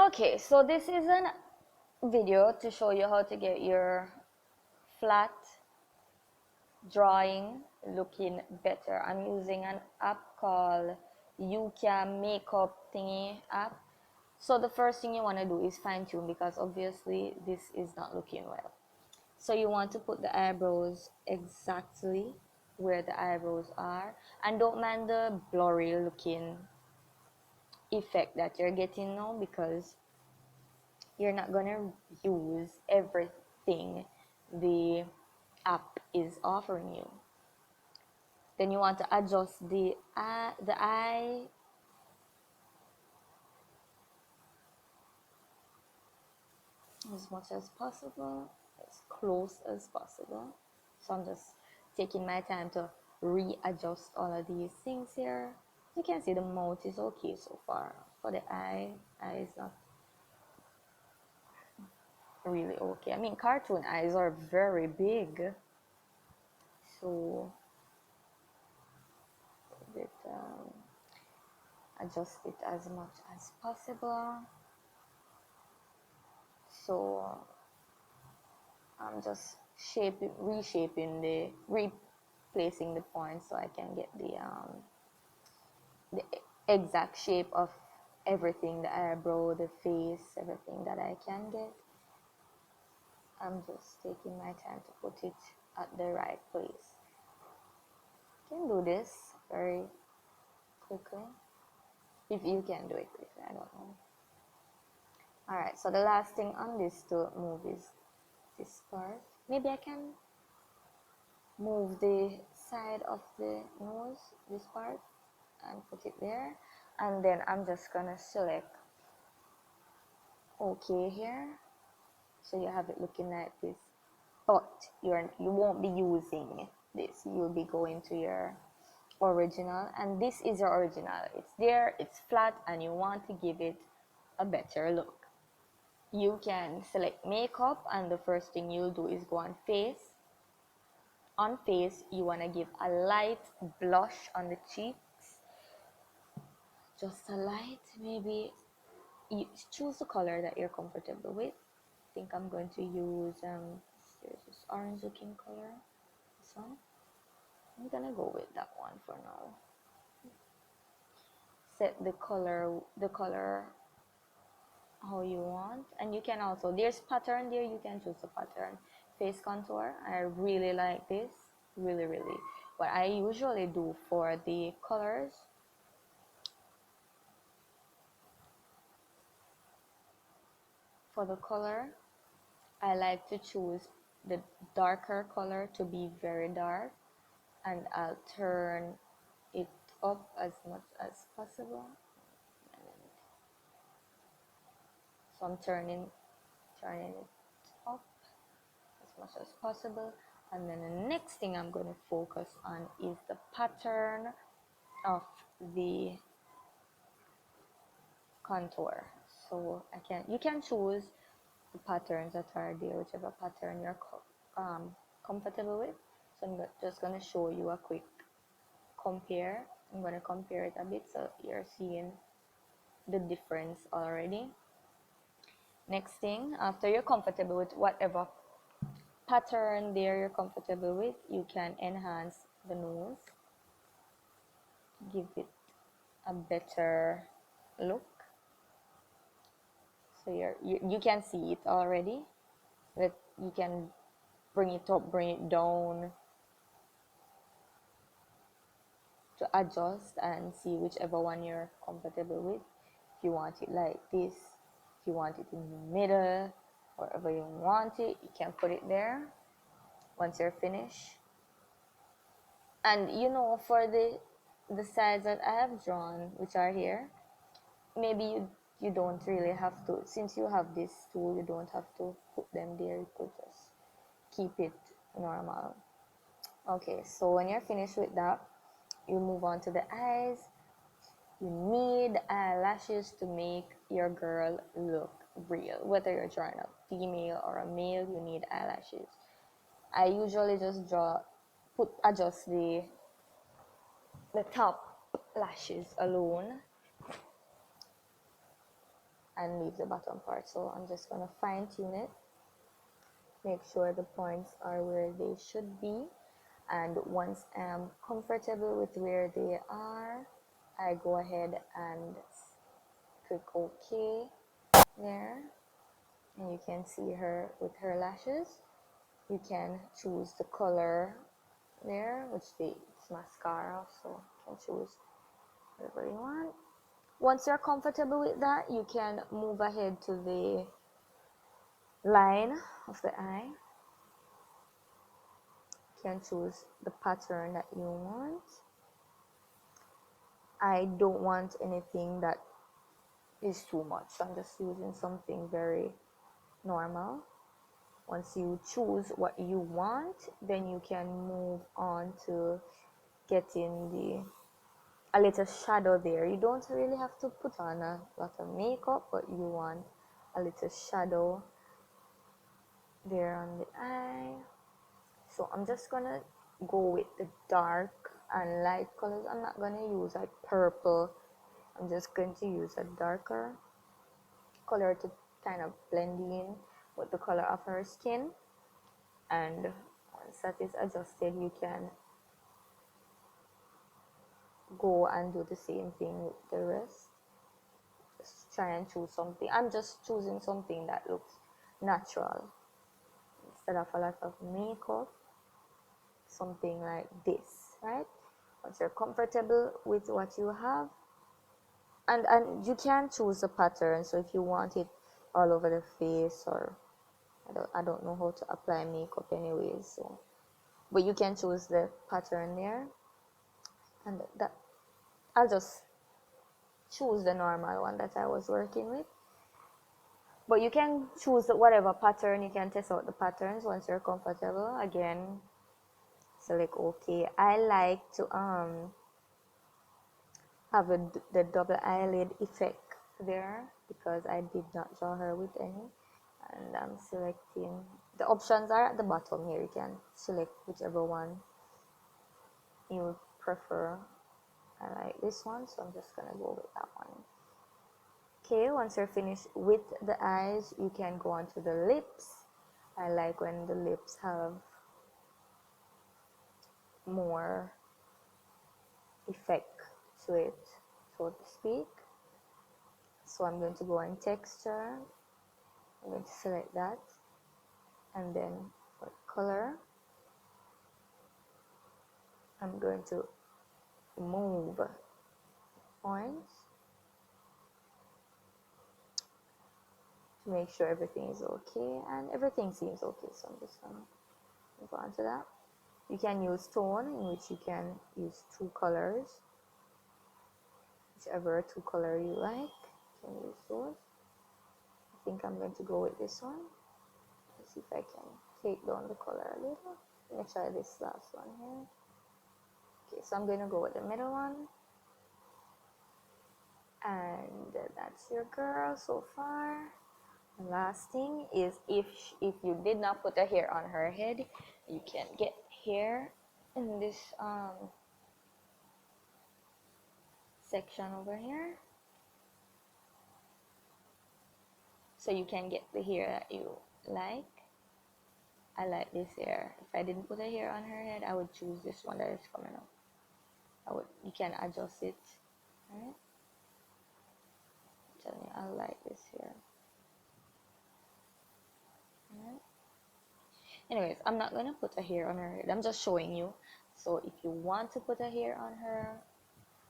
Okay, so this is an video to show you how to get your flat drawing looking better. I'm using an app called YouCam makeup thingy app. So the first thing you want to do is fine tune, because obviously this is not looking well. So you want to put the eyebrows exactly where the eyebrows are, and don't mind the blurry looking effect that you're getting now, because you're not gonna use everything the app is offering you. Then you want to adjust the eye as much as possible, as close as possible. So I'm just taking my time to readjust all of these things here. You can see the mouth is okay so far. For the eye is not really okay. I mean, cartoon eyes are very big, so it, adjust it as much as possible. So I'm just replacing the points so I can get the exact shape of everything, the eyebrow, the face, everything that I can get. I'm just taking my time to put it at the right place. You can do this very quickly. If you can do it quickly, I don't know. Alright, so the last thing on this to move is this part. Maybe I can move the side of the nose, this part, and put it there. And then I'm just gonna select OK here. So you have it looking like this. But you won't be using this. You'll be going to your original, and this is your original. It's there, it's flat, and you want to give it a better look. You can select makeup, and the first thing you'll do is go on face. On face, you want to give a light blush on the cheeks, just a light. Maybe you choose the color that you're comfortable with. I think I'm going to use there's this orange looking color, this one. I'm gonna go with that one for now. Set the color how you want, and you can also, there's pattern there, you can choose the pattern. Face contour, I really like this, really. What I usually do for the colors, I like to choose the darker color to be very dark, and I'll turn it up as much as possible. So I'm turning it up as much as possible. And then the next thing I'm going to focus on is the pattern of the contour. So you can choose the patterns that are there, whichever pattern you're comfortable with. So I'm just going to show you a quick compare. I'm going to compare it a bit so you're seeing the difference already. Next thing, after you're comfortable with whatever pattern there you're comfortable with, you can enhance the nose, give it a better look. So you can see it already, but you can bring it up, bring it down to adjust and see whichever one you're comfortable with. If you want it like this, if you want it in the middle, wherever you want it, you can put it there once you're finished. And for the sides that I have drawn, which are here, maybe you don't really have to, since you have this tool, you don't have to put them there. You could just keep it normal. Okay, so when you're finished with that, you move on to the eyes. You need eyelashes to make your girl look real. Whether you're drawing a female or a male, you need eyelashes. I usually just adjust the top lashes alone, and leave the bottom part. So I'm just going to fine tune it, make sure the points are where they should be, and once I'm comfortable with where they are, I go ahead and click OK there, and you can see her with her lashes. You can choose the color there, which it's mascara, so you can choose whatever you want. Once you're comfortable with that, you can move ahead to the line of the eye. You can choose the pattern that you want. I don't want anything that is too much, so I'm just using something very normal. Once you choose what you want, then you can move on to getting a little shadow there. You don't really have to put on a lot of makeup, but you want a little shadow there on the eye. So I'm just gonna go with the dark and light colors. I'm not gonna use like purple. I'm just going to use a darker color to kind of blend in with the color of her skin. And once that is adjusted, you can go and do the same thing with the rest. Just try and choose something. I'm just choosing something that looks natural instead of a lot of makeup. Something like this, right? Once you're comfortable with what you have, and you can choose a pattern. So if you want it all over the face, or I don't know how to apply makeup anyways, so but you can choose the pattern there, and that I'll just choose the normal one that I was working with. But you can choose whatever pattern. You can test out the patterns once you're comfortable. Again, select OK. I like to have the double eyelid effect there because I did not draw her with any. And I'm selecting, the options are at the bottom here. You can select whichever one you prefer. I like this one, so I'm just gonna go with that one. Okay, once you're finished with the eyes, you can go on to the lips. I like when the lips have more effect to it, so to speak. So I'm going to go on texture. I'm going to select that, and then for color, I'm going to move points to make sure everything is okay, and everything seems okay, so I'm just gonna move on to that. You can use tone, in which you can use two colors, whichever two color you like. You can use those. I think I'm going to go with this one. Let's see if I can take down the color a little. Let me try this last one here. Okay, so I'm going to go with the middle one. And that's your girl so far. The last thing is, if you did not put a hair on her head, you can get hair in this section over here, so you can get the hair that you like. I like this hair. If I didn't put a hair on her head, I would choose this one that is coming up. You can adjust it, right? I'm telling you, I like this hair. Right? Anyways, I'm not gonna put a hair on her head. I'm just showing you. So if you want to put a hair on her,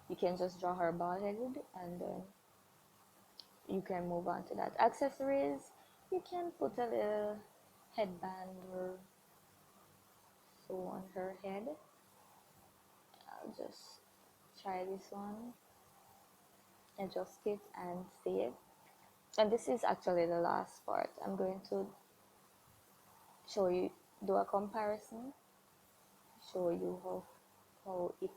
you can just draw her bald headed, and then you can move on to that. Accessories, you can put a little headband or so on her head. I'll just try this one, adjust it, and save. And this is actually the last part. I'm going to show you, do a comparison, show you how it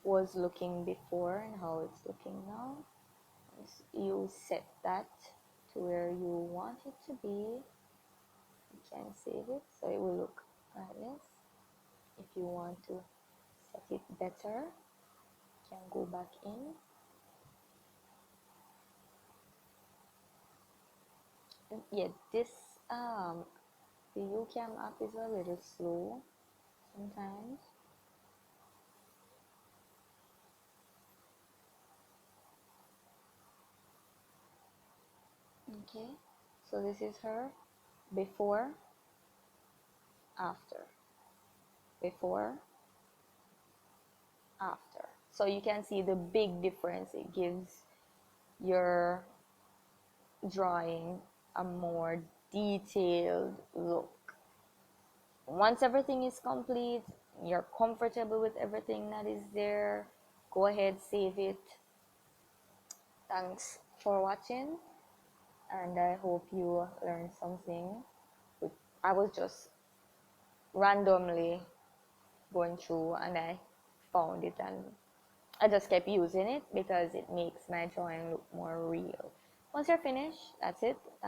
was looking before and how it's looking now. You set that to where you want it to be. You can save it so it will look like this. If you want to set it better, you can go back in Yeah, this the YouCam app is a little slow sometimes. Okay, so this is her before, after, before, after. So you can see the big difference it gives your drawing a more detailed look. Once everything is complete, you're comfortable with everything that is there, go ahead, save it. Thanks for watching, and I hope you learned something. I was just randomly going through and I found it, and I just kept using it because it makes my drawing look more real. Once you're finished, that's it. Thanks